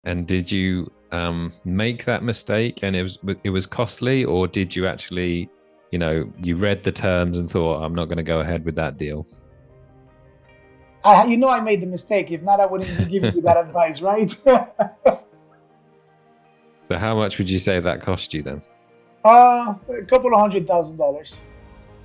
And did you make that mistake and it was costly, or did you actually, you read the terms and thought, I'm not going to go ahead with that deal? I made the mistake. If not, I wouldn't be giving you that advice, right? So how much would you say that cost you then? A couple of $100,000.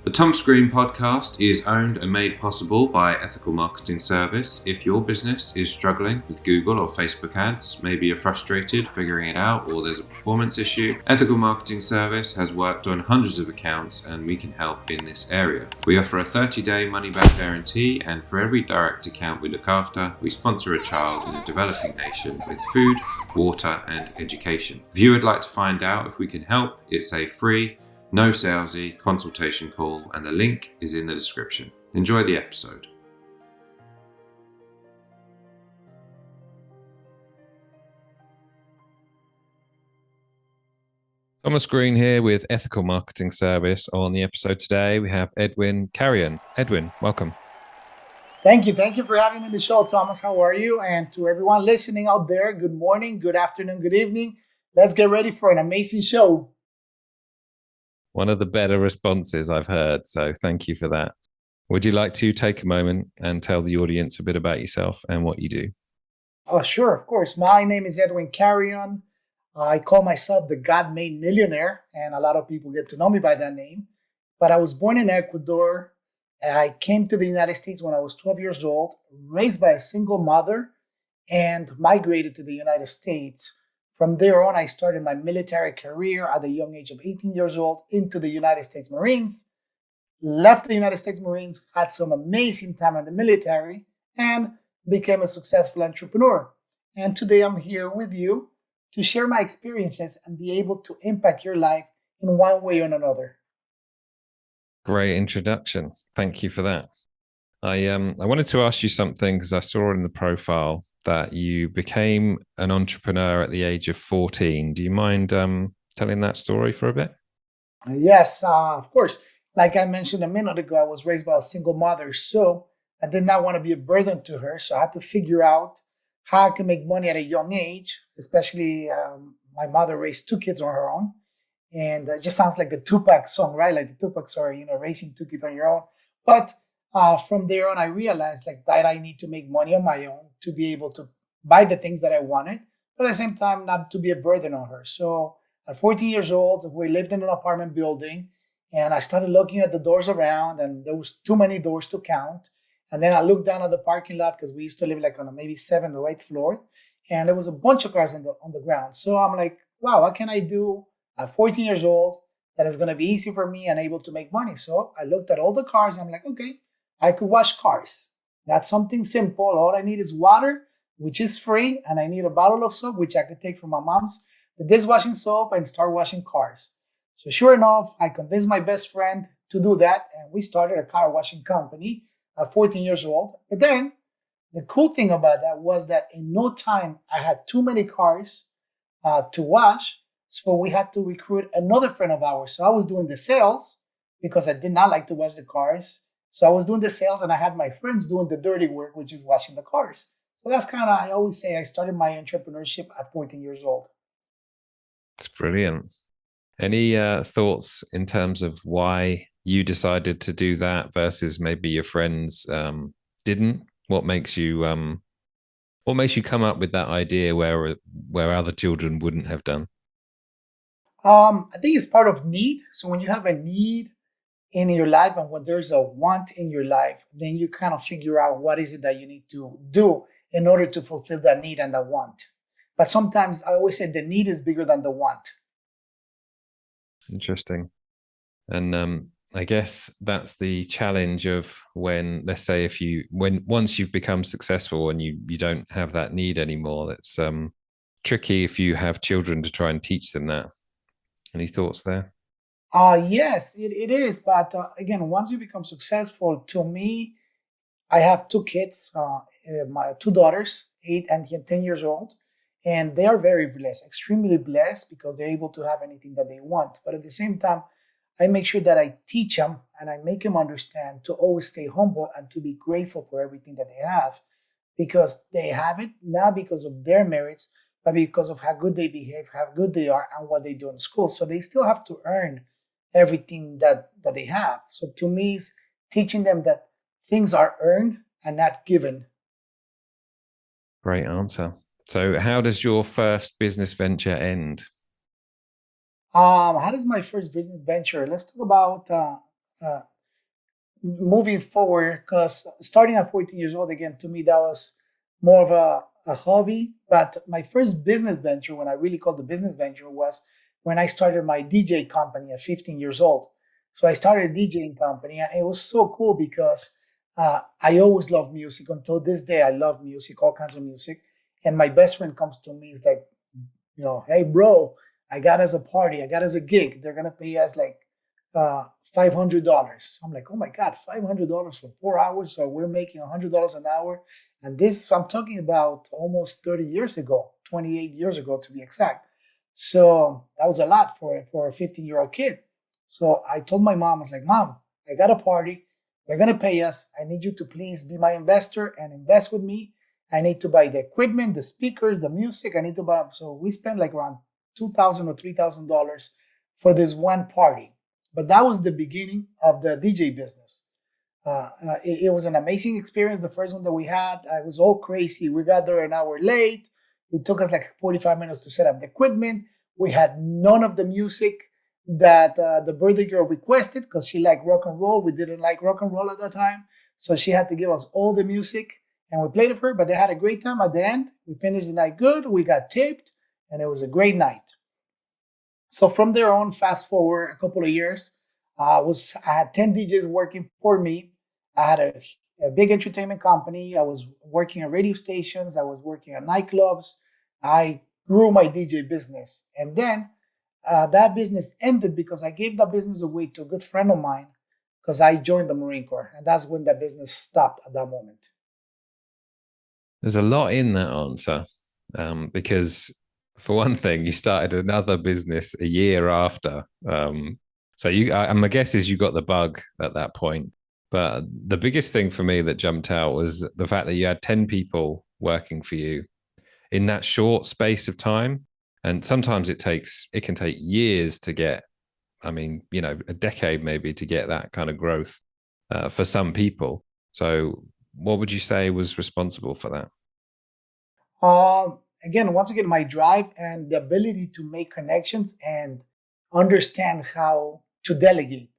The Tom Screen podcast is owned and made possible by Ethical Marketing Service. If your business is struggling with Google or Facebook ads, maybe you're frustrated figuring it out or there's a performance issue, Ethical Marketing Service has worked on hundreds of accounts and we can help in this area. We offer a 30-day money-back guarantee, and for every direct account we look after, we sponsor a child in a developing nation with food, water and education. If you would like to find out if we can help, it's a free, no salesy consultation call, and the link is in the description. Enjoy the episode. Thomas Green here with Ethical Marketing Service. On the episode today, we have Edwin Carrion. Edwin, welcome. Thank you. Thank you for having me on the show, Thomas. How are you? And to everyone listening out there, good morning, good afternoon, good evening. Let's get ready for an amazing show. One of the better responses I've heard, so thank you for that. Would you like to take a moment and tell the audience a bit about yourself and what you do? Oh, sure, of course. My name is Edwin Carrion. I call myself the God-made millionaire, and a lot of people get to know me by that name. But I was born in Ecuador. I came to the United States when I was 12 years old, raised by a single mother, and migrated to the United States. From there on, I started my military career at the young age of 18 years old into the United States Marines, left the United States Marines, had some amazing time in the military, and became a successful entrepreneur. And today I'm here with you to share my experiences and be able to impact your life in one way or another. Great introduction. Thank you for that. I wanted to ask you something because I saw in the profile that you became an entrepreneur at the age of 14. Do you mind telling that story for a bit? Yes, of course. Like I mentioned a minute ago, I was raised by a single mother, so I did not want to be a burden to her. So I had to figure out how I can make money at a young age, especially my mother raised two kids on her own. And it just sounds like the Tupac song, right? Like the Tupac story, raising two kids on your own. But from there on, I realized like that I need to make money on my own to be able to buy the things that I wanted, but at the same time, not to be a burden on her. So at 14 years old, we lived in an apartment building, and I started looking at the doors around, and there was too many doors to count. And then I looked down at the parking lot because we used to live like on a maybe 7th or 8th floor, and there was a bunch of cars on the ground. So I'm like, wow, what can I do at 14 years old that is going to be easy for me and able to make money? So I looked at all the cars, and I'm like, okay, I could wash cars. That's something simple. All I need is water, which is free, and I need a bottle of soap, which I could take from my mom's, the dishwashing soap, and start washing cars. So sure enough, I convinced my best friend to do that, and we started a car washing company at 14 years old. But then the cool thing about that was that in no time, I had too many cars to wash, so we had to recruit another friend of ours. So I was doing the sales because I did not like to wash the cars. So I was doing the sales, and I had my friends doing the dirty work, which is washing the cars. So that's kind of, I always say I started my entrepreneurship at 14 years old. It's brilliant. Any thoughts in terms of why you decided to do that versus maybe your friends didn't? What makes you come up with that idea where other children wouldn't have done? I think it's part of need. So when you have a need in your life and when there's a want in your life, then you kind of figure out what is it that you need to do in order to fulfill that need and that want. But sometimes I always say the need is bigger than the want. Interesting. And I guess that's the challenge of when, let's say, once you've become successful and you don't have that need anymore, that's tricky if you have children to try and teach them that. Any thoughts there? Yes, it is. But again, once you become successful, to me, I have two kids, my two daughters, 8 and 10 years old, and they are very blessed, extremely blessed because they're able to have anything that they want. But at the same time, I make sure that I teach them and I make them understand to always stay humble and to be grateful for everything that they have because they have it not because of their merits, but because of how good they behave, how good they are, and what they do in school. So they still have to earn everything that they have. So to me, it's teaching them that things are earned and not given. Great answer. So, how does your first business venture end? How does my first business venture? Let's talk about uh, moving forward, because starting at 14 years old, again, to me, that was more of a hobby. But my first business venture, when I really called the business venture, was when I started my DJ company at 15 years old. So I started a DJing company, and it was so cool because I always loved music. Until this day, I love music, all kinds of music. And my best friend comes to me, is like, hey, bro, I got us a party, I got us a gig. They're going to pay us like $500. I'm like, oh my God, $500 for 4 hours. So we're making $100 an hour. And this, I'm talking about almost 30 years ago, 28 years ago to be exact. So that was a lot for a 15-year-old kid. So I told my mom, I was like, Mom, I got a party. They're going to pay us. I need you to please be my investor and invest with me. I need to buy the equipment, the speakers, the music. I need to buy. So we spent like around $2,000 or $3,000 for this one party. But that was the beginning of the DJ business. It was an amazing experience. The first one that we had, it was all crazy. We got there an hour late. It took us like 45 minutes to set up the equipment. We had none of the music that the birthday girl requested because she liked rock and roll. We didn't like rock and roll at that time. So she had to give us all the music and we played it for her, but they had a great time at the end. We finished the night good. We got tipped and it was a great night. So from there on, fast forward a couple of years, I had 10 DJs working for me. I had a big entertainment company. I was working at radio stations. I was working at nightclubs. I grew my DJ business. And then that business ended because I gave that business away to a good friend of mine because I joined the Marine Corps. And that's when that business stopped at that moment. There's a lot in that answer, because for one thing, you started another business a year after. So my guess is you got the bug at that point. But the biggest thing for me that jumped out was the fact that you had 10 people working for you in that short space of time. And sometimes it can take years to get, a decade maybe to get that kind of growth for some people. So what would you say was responsible for that? Once again, my drive and the ability to make connections and understand how to delegate.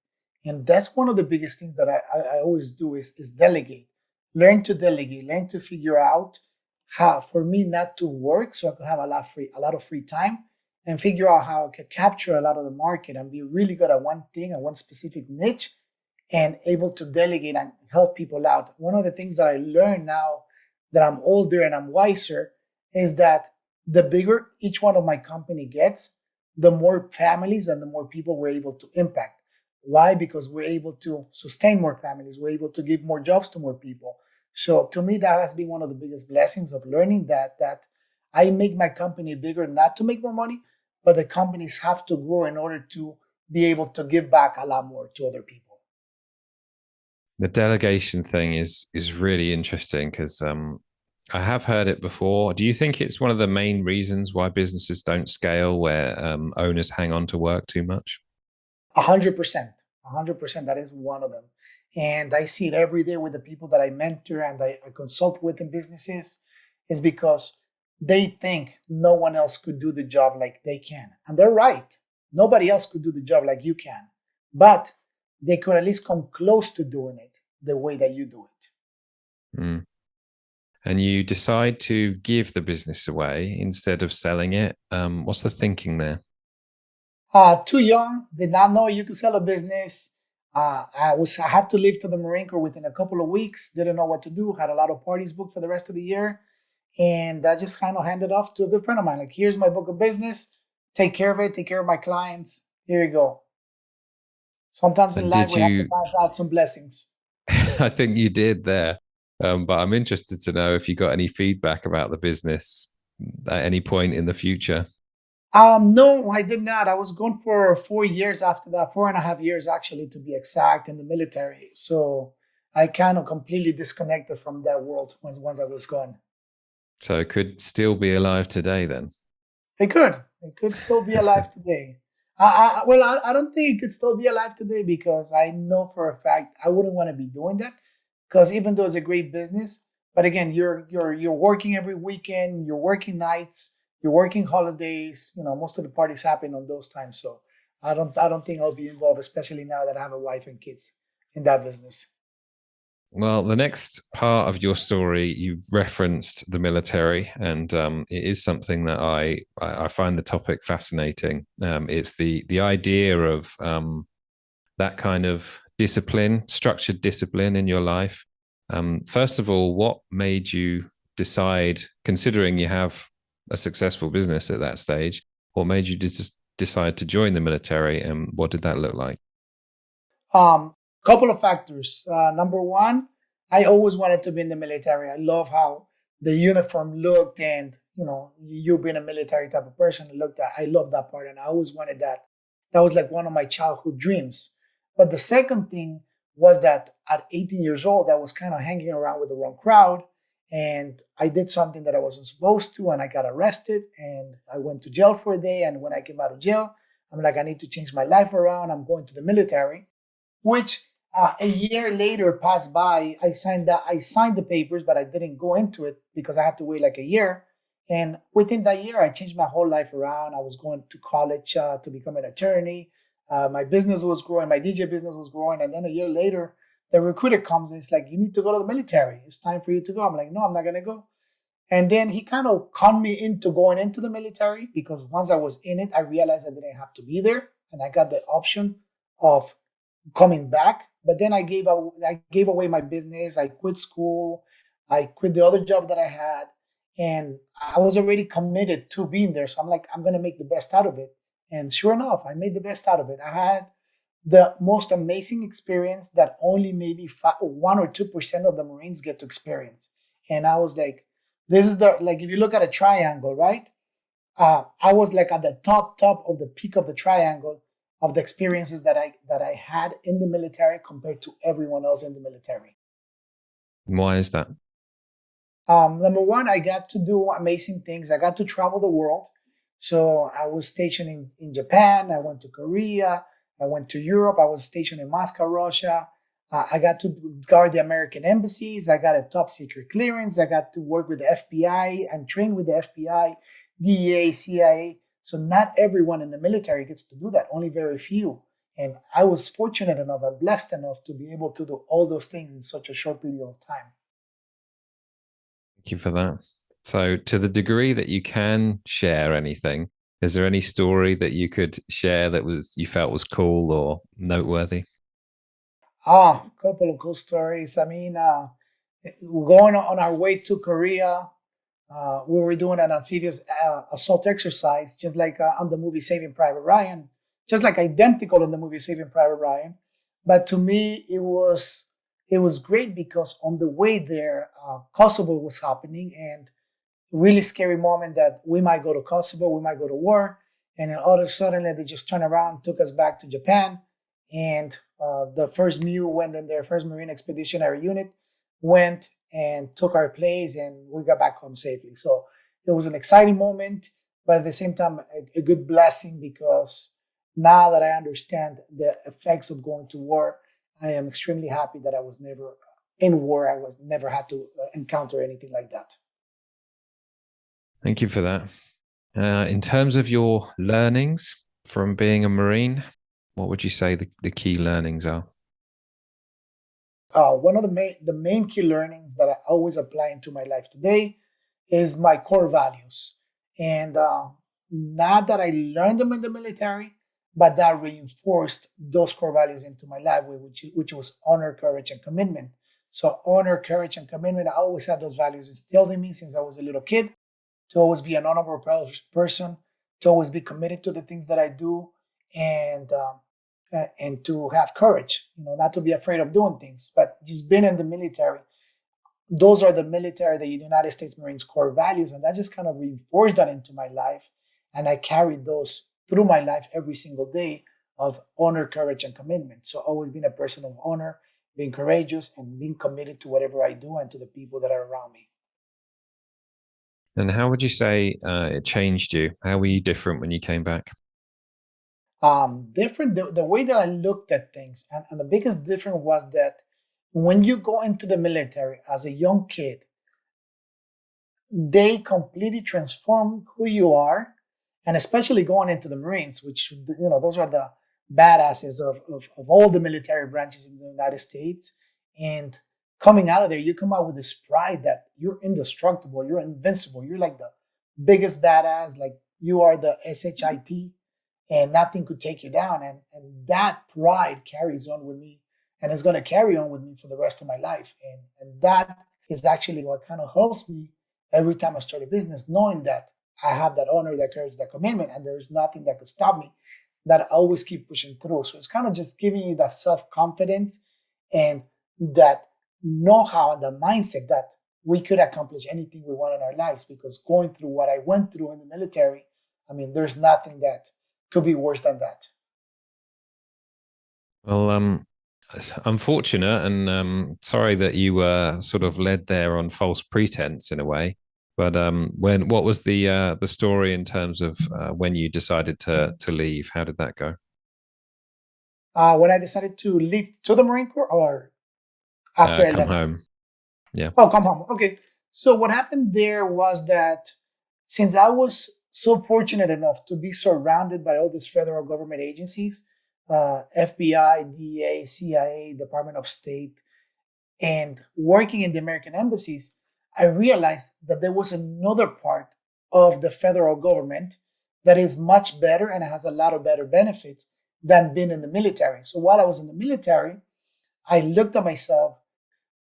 And that's one of the biggest things that I always do is delegate. Learn to delegate, learn to figure out how for me not to work so I could have a lot of free time and figure out how I could capture a lot of the market and be really good at one thing and one specific niche and able to delegate and help people out. One of the things that I learned now that I'm older and I'm wiser is that the bigger each one of my company gets, the more families and the more people we're able to impact. Why? Because we're able to sustain more families. We're able to give more jobs to more people. So to me, that has been one of the biggest blessings of learning that I make my company bigger, not to make more money, but the companies have to grow in order to be able to give back a lot more to other people. The delegation thing is really interesting because I have heard it before. Do you think it's one of the main reasons why businesses don't scale, where owners hang on to work too much? 100%. 100%. That is one of them. And I see it every day with the people that I mentor and I consult with in businesses, is because they think no one else could do the job like they can. And they're right. Nobody else could do the job like you can. But they could at least come close to doing it the way that you do it. Mm. And you decide to give the business away instead of selling it. What's the thinking there? Too young, did not know you could sell a business. I had to leave to the Marine Corps within a couple of weeks. Didn't know what to do. Had a lot of parties booked for the rest of the year, and I just kind of handed off to a good friend of mine. Like, here's my book of business. Take care of it. Take care of my clients. Here you go. Sometimes in life we have to pass out some blessings. I think you did there, but I'm interested to know if you got any feedback about the business at any point in the future. No, I did not. I was gone for 4 years after that, 4.5 years actually, to be exact, in the military. So I kind of completely disconnected from that world once I was gone. So it could still be alive today then? It could still be alive today. I don't think it could still be alive today because I know for a fact I wouldn't want to be doing that. Because even though it's a great business, but again, you're working every weekend, you're working nights, you're working holidays. You know, most of the parties happen on those times. So I don't think I'll be involved, especially now that I have a wife and kids in that business. Well, the next part of your story, you've referenced the military, and it is something that I find the topic fascinating. It's the idea of that kind of discipline, structured discipline in your life. First of all, what made you decide, considering you have a successful business at that stage, what made you decide to join the military, and what did that look like? Couple of factors. Number one, I always wanted to be in the military. I love how the uniform looked, and you being a military type of person, I love that part, and I always wanted that. That was like one of my childhood dreams. But the second thing was that at 18 years old, I was kind of hanging around with the wrong crowd, and I did something that I wasn't supposed to, and I got arrested, and I went to jail for a day. And when I came out of jail, I'm like, I need to change my life around. I'm going to the military, which a year later passed by. I signed the papers, but I didn't go into it because I had to wait like a year. And within that year, I changed my whole life around. I was going to college to become an attorney. My business was growing. My DJ business was growing. And then a year later, the recruiter comes and it's like, you need to go to the military. It's time for you to go. I'm like, no, I'm not going to go. And then he kind of conned me into going into the military because once I was in it, I realized I didn't have to be there. And I got the option of coming back. But then I gave away my business. I quit school. I quit the other job that I had, and I was already committed to being there. So I'm like, I'm gonna make the best out of it. And sure enough, I made the best out of it. I had the most amazing experience that only maybe 1 or 2% of the Marines get to experience. And I was like, this is the like if you look at a triangle, right? I was like at the top of the peak of the triangle of the experiences that I had in the military compared to everyone else in the military. Why is that? Number one, I got to do amazing things. I got to travel the world. So I was stationed in Japan. I went to Korea. I went to Europe. I was stationed in Moscow, Russia. I got to guard the American embassies. I got a top secret clearance. I got to work with the FBI and train with the FBI, DEA, CIA. So not everyone in the military gets to do that, only very few. And I was fortunate enough and blessed enough to be able to do all those things in such a short period of time. Thank you for that. So, to the degree that you can share anything, is there any story that you could share that you felt was cool or noteworthy? A couple of cool stories. I mean, going on our way to Korea, we were doing an amphibious assault exercise, just like on the movie Saving Private Ryan, just like identical in the movie Saving Private Ryan. But to me, it was great because on the way there, Kosovo was happening, and really scary moment that we might go to Kosovo, we might go to war, and then all of a sudden they just turned around, took us back to Japan, and the first MU went in their first Marine Expeditionary Unit went and took our place, and we got back home safely. So it was an exciting moment, but at the same time, a good blessing because now that I understand the effects of going to war, I am extremely happy that I was never in war. I was never had to encounter anything like that. Thank you for that. In terms of your learnings from being a Marine, what would you say the key learnings are? One of the main key learnings that I always apply into my life today is my core values, and not that I learned them in the military, but that reinforced those core values into my life, which was honor, courage, and commitment. So honor, courage, and commitment. I always had those values instilled in me since I was a little kid. To always be an honorable person, to always be committed to the things that I do, and and to have courage. Not to be afraid of doing things, but just being in the military. Those are the United States Marines core values, and that just kind of reinforced that into my life, and I carried those through my life every single day of honor, courage, and commitment. So always being a person of honor, being courageous, and being committed to whatever I do and to the people that are around me. And how would you say it changed you? How were you different when you came back? Different the way that I looked at things, and the biggest difference was that when you go into the military as a young kid, they completely transform who you are, and especially going into the Marines, which those are the badasses of all the military branches in the United States. And coming out of there, you come out with this pride that you're indestructible, you're invincible, you're like the biggest badass, like you are the shit, and nothing could take you down. And that pride carries on with me, and it's going to carry on with me for the rest of my life. And that is actually what kind of helps me every time I start a business, knowing that I have that honor, that courage, that commitment, and there's nothing that could stop me, that I always keep pushing through. So it's kind of just giving you that self-confidence and that know-how and the mindset that we could accomplish anything we want in our lives, because going through what I went through in the military, I mean, there's nothing that could be worse than that. Well, it's unfortunate, and sorry that you were sort of led there on false pretense in a way. But what was the story in terms of when you decided to leave? How did that go? When I decided to leave to the Marine Corps, or after I Come left? home. Yeah. Oh, come home. Okay. So what happened there was that since I was so fortunate enough to be surrounded by all these federal government agencies, FBI, DEA, CIA, Department of State, and working in the American embassies, I realized that there was another part of the federal government that is much better and has a lot of better benefits than being in the military. So while I was in the military, I looked at myself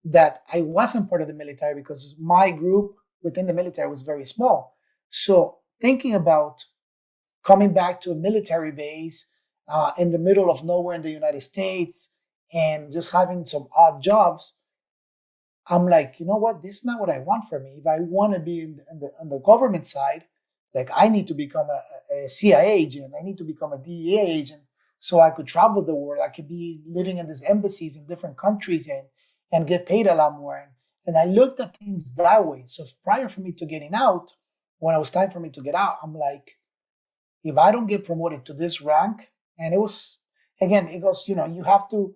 that I wasn't part of the military because my group within the military was very small. So thinking about coming back to a military base in the middle of nowhere in the United States and just having some odd jobs, I'm like, you know what? This is not what I want for me. If I want to be on the government side, like I need to become a CIA agent. I need to become a DEA agent so I could travel the world. I could be living in these embassies in different countries and get paid a lot more. And I looked at things that way. So prior for me to getting out, when it was time for me to get out, I'm like, if I don't get promoted to this rank, and it was, again, it goes, you have to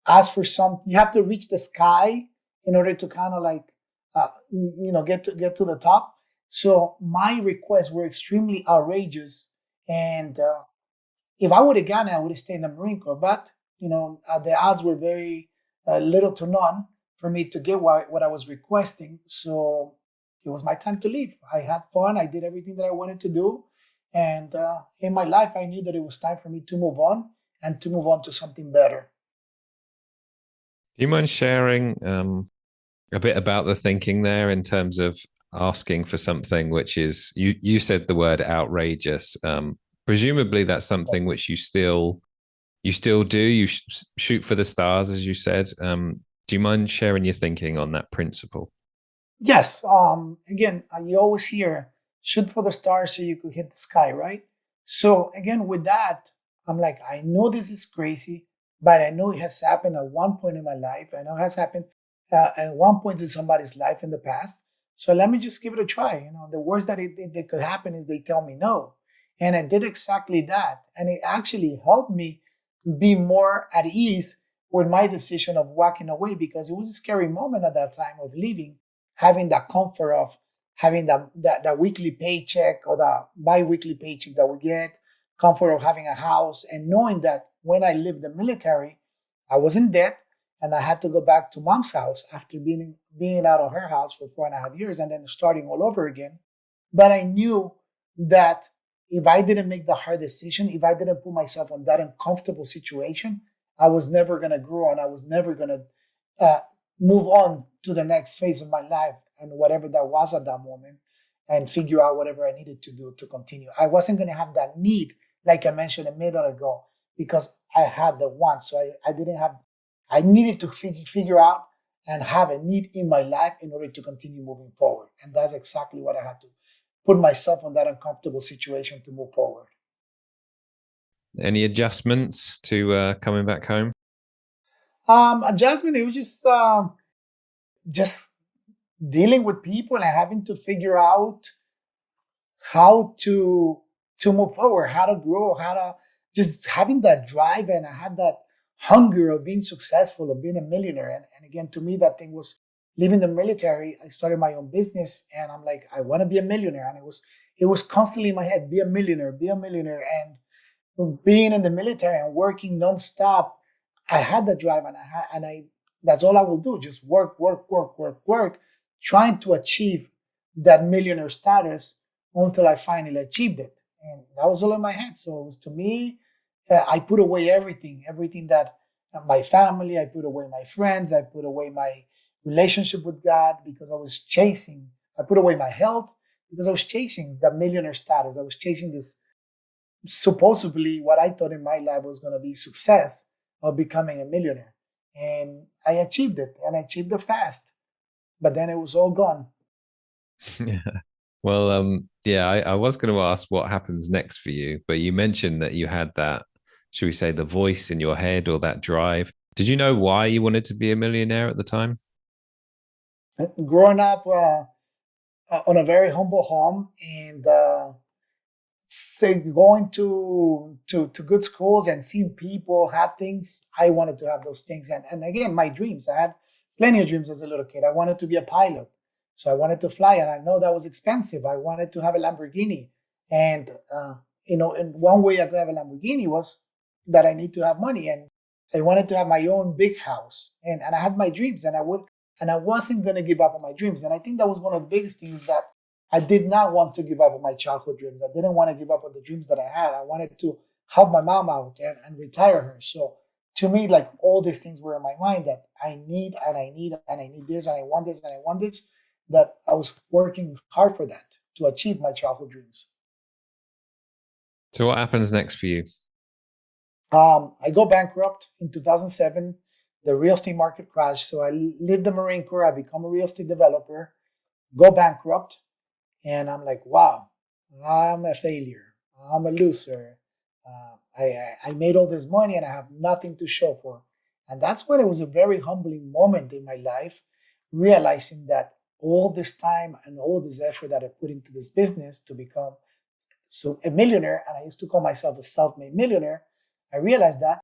ask for some, you have to reach the sky in order to kind of like, get to the top. So my requests were extremely outrageous. And if I would have gotten it, I would have stayed in the Marine Corps. But, the odds were very little to none for me to get what I was requesting. So it was my time to leave. I had fun. I did everything that I wanted to do. And in my life, I knew that it was time for me to move on and to move on to something better. Do you mind sharing a bit about the thinking there in terms of asking for something which is you said the word outrageous. Presumably that's something which you still do. You shoot for the stars, as you said. Do you mind sharing your thinking on that principle? Yes. Again, you always hear shoot for the stars so you could hit the sky, right? So again, with that, I'm like, I know this is crazy, but I know it has happened at one point in my life. I know it has happened at one point in somebody's life in the past. So let me just give it a try. The worst that could happen is they tell me no. And I did exactly that. And it actually helped me be more at ease with my decision of walking away, because it was a scary moment at that time of leaving, having that comfort of having that weekly paycheck or the bi-weekly paycheck that we get, comfort of having a house, and knowing that when I left the military, I was in debt and I had to go back to mom's house after being out of her house for 4.5 years and then starting all over again. But I knew that if I didn't make the hard decision, if I didn't put myself in that uncomfortable situation, I was never going to grow and I was never going to move on to the next phase of my life and whatever that was at that moment, and figure out whatever I needed to do to continue. I wasn't going to have that need, like I mentioned a minute ago, because I had the want. So I didn't have, I needed to figure out and have a need in my life in order to continue moving forward. And that's exactly what I had to put myself in that uncomfortable situation to move forward. Any adjustments to coming back home? Adjustment, it was just dealing with people and having to figure out how to move forward, how to grow, how to just having that drive. And I had that hunger of being successful, of being a millionaire. And again, to me, that thing was leaving the military. I started my own business and I'm like, I want to be a millionaire. And it was constantly in my head, be a millionaire, be a millionaire. And being in the military and working nonstop, I had the drive and I that's all I will do. Just work, work, work, work, work, trying to achieve that millionaire status until I finally achieved it. And that was all in my head. So it was, to me, I put away everything that my family, I put away my friends, I put away my relationship with God because I was chasing, I put away my health because I was chasing the millionaire status. I was chasing this supposedly what I thought in my life was going to be success of becoming a millionaire. And I achieved it and I achieved it fast, but then it was all gone. Yeah. Well, yeah, I was going to ask what happens next for you, but you mentioned that you had that, should we say, the voice in your head or that drive. Did you know why you wanted to be a millionaire at the time? Growing up on a very humble home and say going to good schools and seeing people have things, I wanted to have those things. And again, my dreams, I had plenty of dreams as a little kid. I wanted to be a pilot. So I wanted to fly, and I know that was expensive. I wanted to have a Lamborghini. And, and one way I could have a Lamborghini was that I need to have money. And I wanted to have my own big house. And I had my dreams, and I wasn't going to give up on my dreams. And I think that was one of the biggest things, that I did not want to give up on my childhood dreams. I didn't want to give up on the dreams that I had. I wanted to help my mom out and retire her. So to me, like, all these things were in my mind that I need and I need and I need this and I want this and I want this, that I was working hard for that to achieve my childhood dreams. So what happens next for you? I go bankrupt in 2007. The real estate market crashed. So I leave the Marine Corps. I become a real estate developer, go bankrupt. And I'm like, wow, I'm a failure. I'm a loser. I made all this money and I have nothing to show for. And that's when it was a very humbling moment in my life, realizing that all this time and all this effort that I put into this business to become a millionaire, and I used to call myself a self-made millionaire, I realized that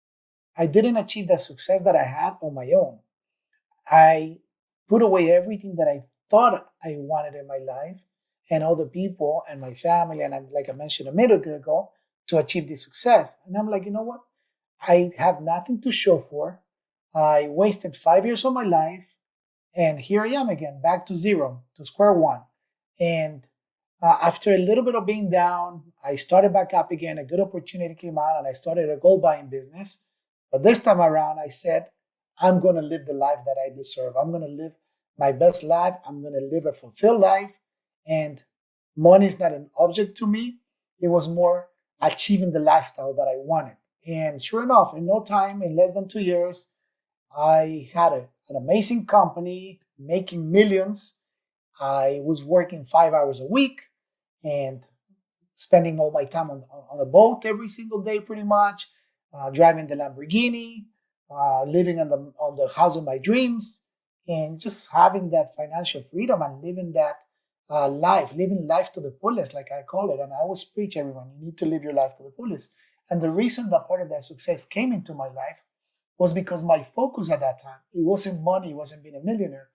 I didn't achieve the success that I had on my own. I put away everything that I thought I wanted in my life and other people and my family, and I'm, like I mentioned a minute ago, to achieve this success. And I'm like, you know what? I have nothing to show for. I wasted 5 years of my life, and here I am again, back to zero, to square one. And after a little bit of being down, I started back up again. A good opportunity came out, and I started a gold buying business. But this time around, I said, I'm going to live the life that I deserve. I'm going to live my best life. I'm going to live a fulfilled life. And money is not an object to me. It was more achieving the lifestyle that I wanted. And sure enough, in no time, in less than 2 years, I had an amazing company making millions. I was working 5 hours a week and spending all my time on a boat every single day, pretty much, driving the Lamborghini, living on the house of my dreams, and just having that financial freedom and living that living life to the fullest, like I call it. And I always preach everyone, you need to live your life to the fullest. And the reason that part of that success came into my life was because my focus at that time, it wasn't money, it wasn't being a millionaire.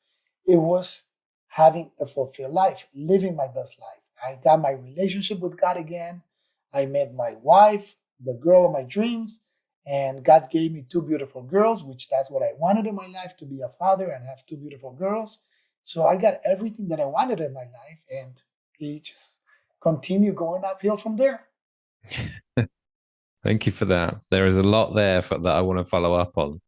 It was having a fulfilled life, living my best life. I got my relationship with God again. I met my wife, the girl of my dreams, and God gave me two beautiful girls, which that's what I wanted in my life, to be a father and have two beautiful girls. So I got everything that I wanted in my life, and it just continued going uphill from there. Thank you for that. There is a lot there that I want to follow up on.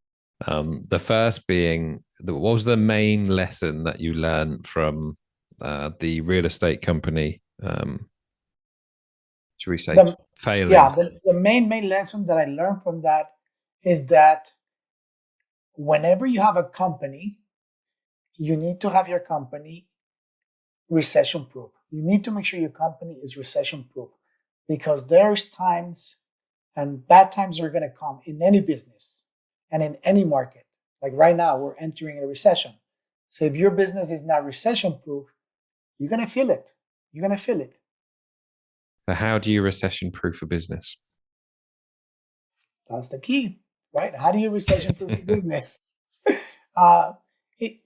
The first being, what was the main lesson that you learned from the real estate company? Should we say failing? Yeah, the main lesson that I learned from that is that whenever you have a company, you need to have your company recession proof. You need to make sure your company is recession proof, because there's times and bad times are going to come in any business and in any market. Like right now, we're entering a recession. So if your business is not recession proof, you're going to feel it. You're going to feel it. So how do you recession proof a business? That's the key, right? How do you recession proof your business? Uh, it,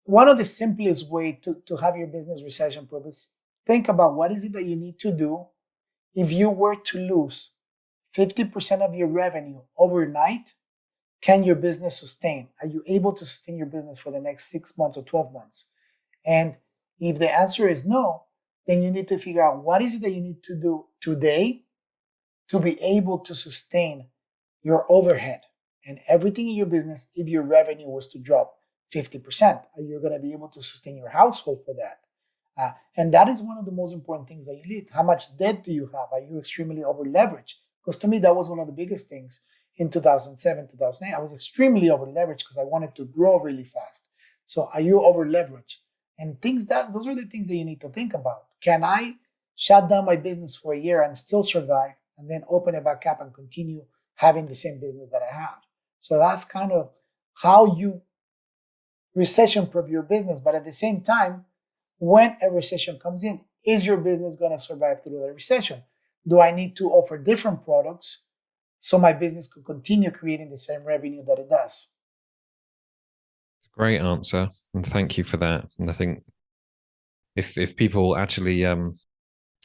One of the simplest way to have your business recession proof is think about what is it that you need to do if you were to lose 50% of your revenue overnight. Can your business sustain? Are you able to sustain your business for the next 6 months or 12 months? And if the answer is no, then you need to figure out what is it that you need to do today to be able to sustain your overhead and everything in your business if your revenue was to drop 50%. Are you going to be able to sustain your household for that? And that is one of the most important things that you need. How much debt do you have? Are you extremely over leveraged? Because to me, that was one of the biggest things in 2007, 2008. I was extremely over leveraged because I wanted to grow really fast. So are you over leveraged? And those are the things that you need to think about. Can I shut down my business for a year and still survive and then open it back up and continue having the same business that I have? So that's kind of how you recession proof your business. But at the same time, when a recession comes in, is your business going to survive through the recession? Do I need to offer different products so my business could continue creating the same revenue that it does? Great answer, and thank you for that. And I think if people actually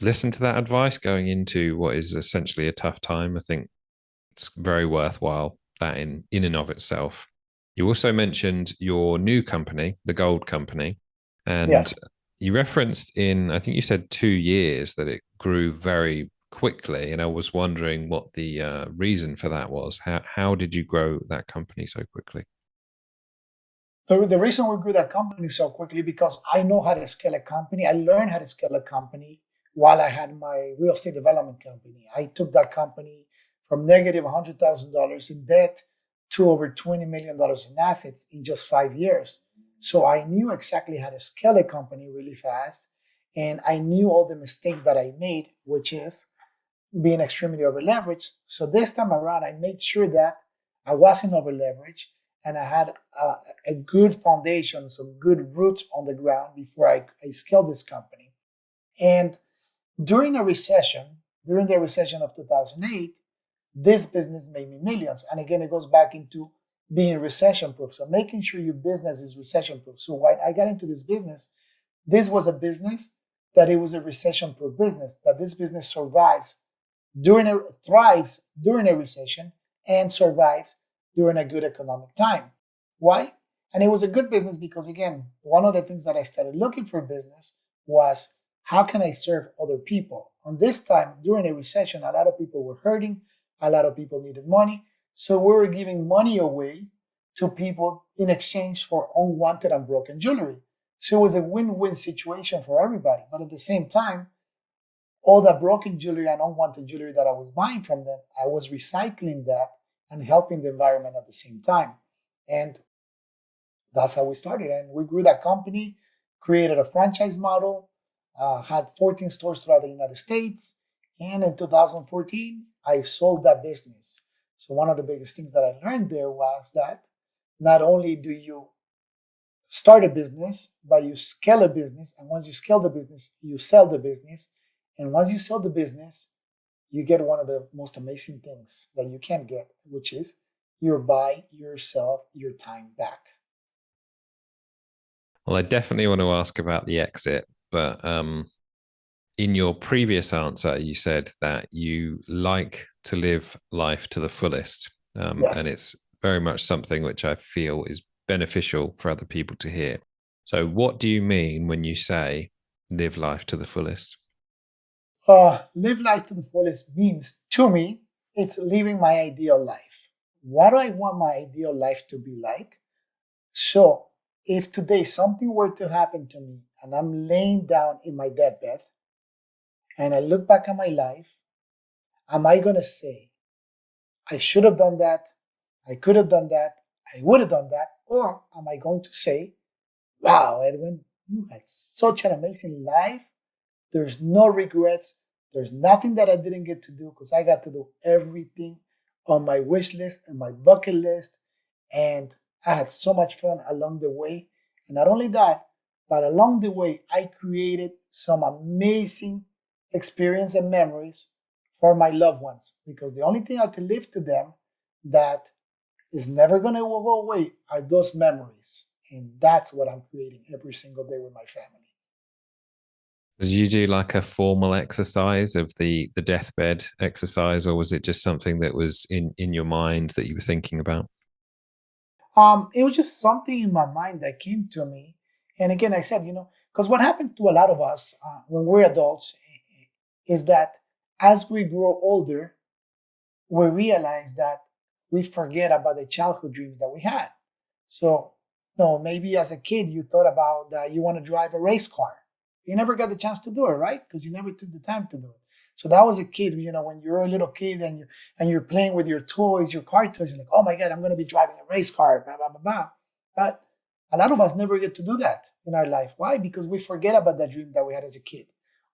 listen to that advice going into what is essentially a tough time, I think it's very worthwhile, that in and of itself. You also mentioned your new company, the gold company, and Yes. you referenced in, I think you said 2 years, that it grew very quickly. And I was wondering what the reason for that was. How did you grow that company so quickly? The reason we grew that company so quickly because I know how to scale a company. I learned how to scale a company while I had my real estate development company. I took that company from negative $100,000 in debt to over $20 million in assets in just 5 years. So I knew exactly how to scale a company really fast. And I knew all the mistakes that I made, which is being extremely over leveraged. So this time around, I made sure that I wasn't over leveraged and I had a good foundation, some good roots on the ground before I scaled this company. And during the recession of 2008, this business made me millions. And again, it goes back into being recession proof. So making sure your business is recession proof. So when I got into this business, this was a business that it was a recession proof business, that this business thrives during a recession and survives during a good economic time. Why? And it was a good business because, again, one of the things that I started looking for business was how can I serve other people? And this time, during a recession, a lot of people were hurting. A lot of people needed money. So we were giving money away to people in exchange for unwanted and broken jewelry. So it was a win-win situation for everybody. But at the same time, all that broken jewelry and unwanted jewelry that I was buying from them, I was recycling that and helping the environment at the same time. And that's how we started. And we grew that company, created a franchise model, had 14 stores throughout the United States. And in 2014, I sold that business. So one of the biggest things that I learned there was that not only do you start a business, but you scale a business. And once you scale the business, you sell the business. And once you sell the business, you get one of the most amazing things that you can get, which is you buy yourself your time back. Well, I definitely want to ask about the exit, but in your previous answer, you said that you like to live life to the fullest. Yes. And it's very much something which I feel is beneficial for other people to hear. So what do you mean when you say live life to the fullest? Live life to the fullest means, to me, it's living my ideal life. What do I want my ideal life to be like? So if today something were to happen to me and I'm laying down in my deathbed and I look back at my life, am I going to say, I should have done that, I could have done that, I would have done that? Or am I going to say, wow, Edwin, you had such an amazing life. There's no regrets. There's nothing that I didn't get to do because I got to do everything on my wish list and my bucket list. And I had so much fun along the way. And not only that, but along the way, I created some amazing experience and memories for my loved ones, because the only thing I could leave to them that is never going to go away are those memories. And that's what I'm creating every single day with my family. Did you do like a formal exercise of the deathbed exercise, or was it just something that was in your mind that you were thinking about? It was just something in my mind that came to me. And again, I said, because what happens to a lot of us when we're adults is that as we grow older, we realize that we forget about the childhood dreams that we had. So, maybe as a kid, you thought about that you want to drive a race car. You never got the chance to do it, right? Because you never took the time to do it. So that was a kid, when you're a little kid and you're playing with your toys, your car toys, you're like, oh my God, I'm going to be driving a race car, blah, blah, blah, blah. But a lot of us never get to do that in our life. Why? Because we forget about that dream that we had as a kid.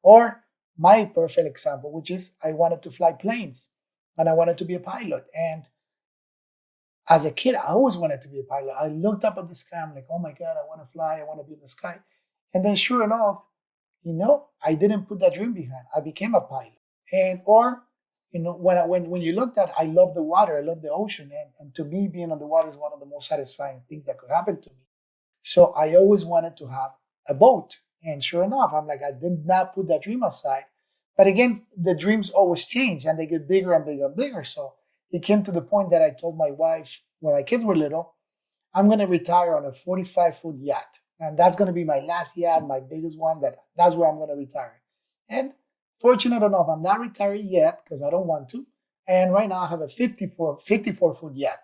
Or my perfect example, which is I wanted to fly planes and I wanted to be a pilot. And as a kid, I always wanted to be a pilot. I looked up at the sky. I'm like, oh my God, I want to fly. I want to be in the sky. And then sure enough, I didn't put that dream behind. I became a pilot. And when you looked at, I love the water, I love the ocean, and to me, being on the water is one of the most satisfying things that could happen to me. So I always wanted to have a boat. And sure enough, I'm like, I did not put that dream aside. But again, the dreams always change and they get bigger and bigger and bigger. So it came to the point that I told my wife when my kids were little, I'm going to retire on a 45-foot yacht. And that's going to be my last yacht, my biggest one. That's where I'm going to retire. And fortunate enough, I'm not retired yet because I don't want to. And right now I have a 54-foot yacht.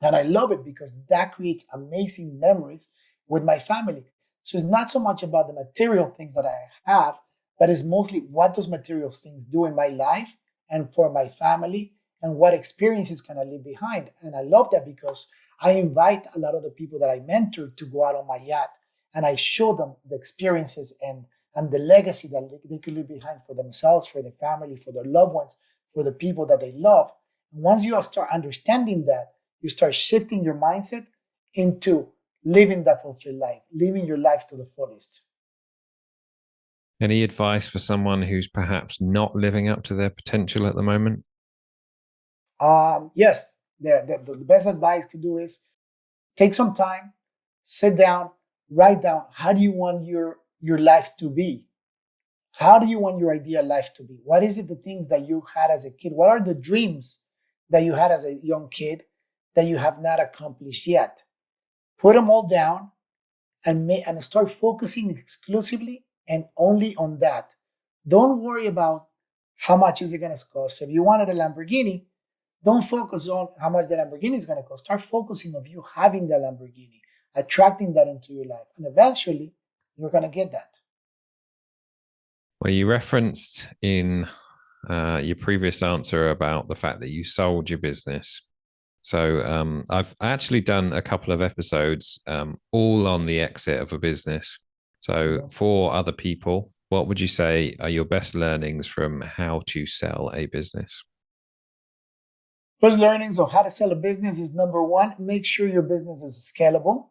And I love it because that creates amazing memories with my family. So it's not so much about the material things that I have, but it's mostly what those material things do in my life and for my family and what experiences can I leave behind. And I love that because I invite a lot of the people that I mentor to go out on my yacht and I show them the experiences and the legacy that they could leave behind for themselves, for their family, for their loved ones, for the people that they love. And once you start understanding that, you start shifting your mindset into living that fulfilled life, living your life to the fullest. Any advice for someone who's perhaps not living up to their potential at the moment? Yes, the best advice I could do is take some time, sit down, write down how do you want your life to be? How do you want your ideal life to be? What is it the things that you had as a kid? What are the dreams that you had as a young kid that you have not accomplished yet? Put them all down and start focusing exclusively and only on that. Don't worry about how much is it going to cost. If you wanted a Lamborghini, don't focus on how much the Lamborghini is going to cost. Start focusing on you having the Lamborghini, attracting that into your life. And eventually, you're going to get that. Well, you referenced in your previous answer about the fact that you sold your business. So I've actually done a couple of episodes all on the exit of a business. So for other people, what would you say are your best learnings from how to sell a business? First learnings of how to sell a business is number one, make sure your business is scalable.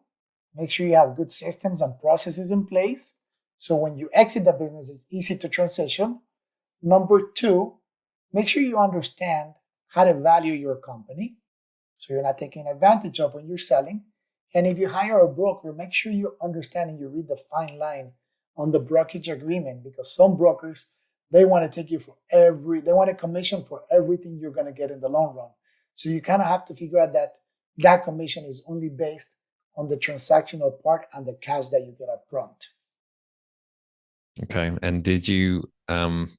Make sure you have good systems and processes in place. So when you exit the business, it's easy to transition. Number two, make sure you understand how to value your company. So you're not taking advantage of when you're selling. And if you hire a broker, make sure you understand and you read the fine line on the brokerage agreement, because some brokers, they want to take you they want a commission for everything you're going to get in the long run. So you kind of have to figure out that commission is only based on the transactional part and the cash that you get up front. Okay. And did you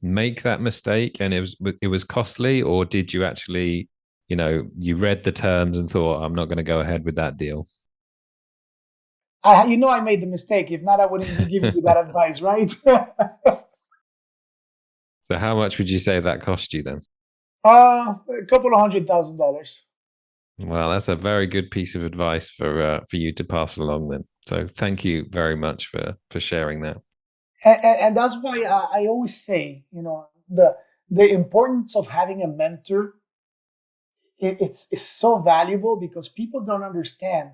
make that mistake and it was costly, or did you actually, you read the terms and thought, I'm not going to go ahead with that deal? I made the mistake. If not, I wouldn't be giving you that advice, right? So how much would you say that cost you then? A couple of $100,000. Well, that's a very good piece of advice for you to pass along then. So thank you very much for sharing that. And that's why I always say, the importance of having a mentor, it's so valuable because people don't understand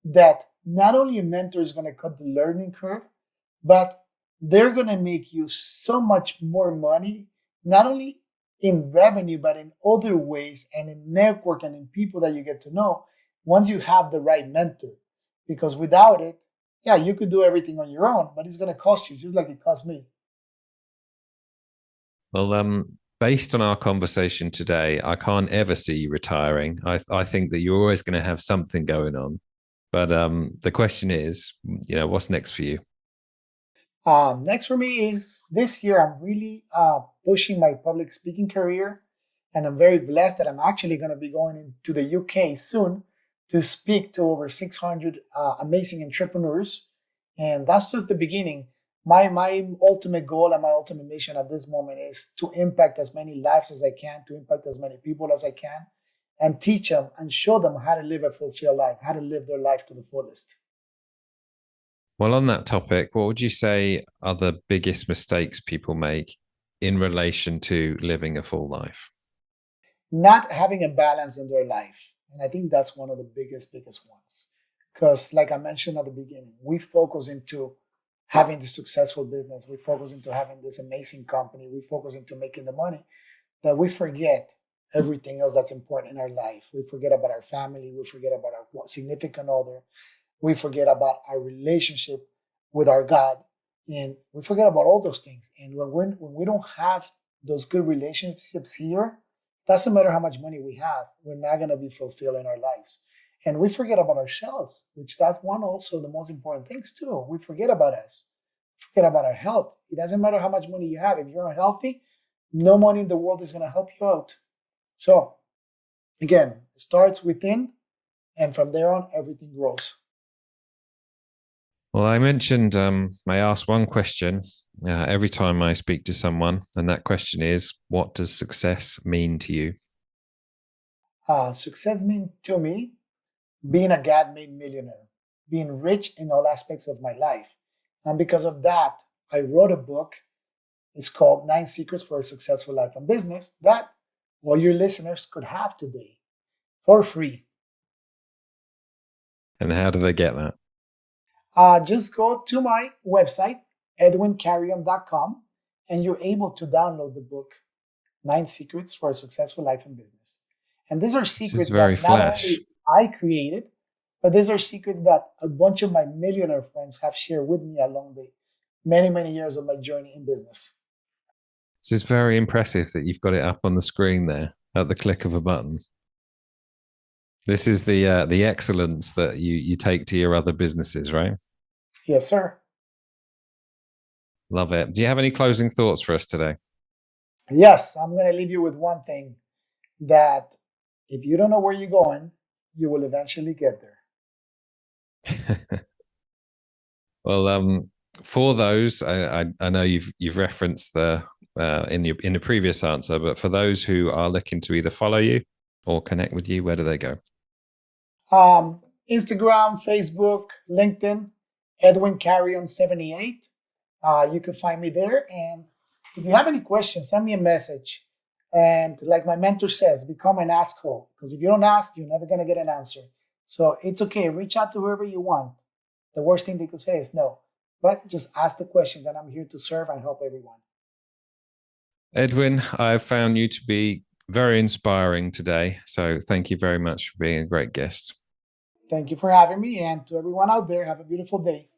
that not only a mentor is going to cut the learning curve, but they're going to make you so much more money, not only in revenue, but in other ways and in network and in people that you get to know once you have the right mentor. Because without it, yeah, you could do everything on your own, but it's going to cost you just like it cost me. Well, based on our conversation today, I can't ever see you retiring. I think that you're always going to have something going on. But the question is, what's next for you? Next for me is this year, I'm really pushing my public speaking career. And I'm very blessed that I'm actually going to be going into the UK soon to speak to over 600 amazing entrepreneurs. And that's just the beginning. My ultimate goal and my ultimate mission at this moment is to impact as many lives as I can, to impact as many people as I can, and teach them and show them how to live a fulfilled life, how to live their life to the fullest. Well, on that topic, what would you say are the biggest mistakes people make in relation to living a full life? Not having a balance in their life. And I think that's one of the biggest ones. Because like I mentioned at the beginning, we focus into having the successful business. We focus into having this amazing company. We focus into making the money that we forget everything else that's important in our life. We forget about our family. We forget about our significant other. We forget about our relationship with our God. And we forget about all those things. And when we don't have those good relationships here, doesn't matter how much money we have, we're not going to be fulfilled in our lives. And we forget about ourselves, which that's one also of the most important things too. We forget about us, forget about our health. It doesn't matter how much money you have. If you're unhealthy, no money in the world is going to help you out. So again, it starts within, and from there on, everything grows. Well, I mentioned I ask one question every time I speak to someone, and that question is, what does success mean to you? Success means to me being a God-made millionaire, being rich in all aspects of my life. And because of that, I wrote a book. It's called 9 Secrets for a Successful Life and Business that all your listeners could have today for free. And how do they get that? Just go to my website, edwincarrion.com, and you're able to download the book, 9 Secrets for a Successful Life and Business. And these are secrets that not only I created, but these are secrets that a bunch of my millionaire friends have shared with me along the many, many years of my journey in business. This is very impressive that you've got it up on the screen there at the click of a button. This is the excellence that you take to your other businesses, right? Yes, sir. Love it. Do you have any closing thoughts for us today? Yes, I'm going to leave you with one thing, that if you don't know where you're going, you will eventually get there. Well, for those, I know you've referenced the in the previous answer, but for those who are looking to either follow you or connect with you, where do they go? Instagram, Facebook, LinkedIn, Edwin Carrion 78. You can find me there. And if you have any questions, send me a message. And like my mentor says, become an asshole. Because if you don't ask, you're never going to get an answer. So it's okay. Reach out to whoever you want. The worst thing they could say is no. But just ask the questions, and I'm here to serve and help everyone. Edwin, I've found you to be very inspiring today. So thank you very much for being a great guest. Thank you for having me. And to everyone out there, have a beautiful day.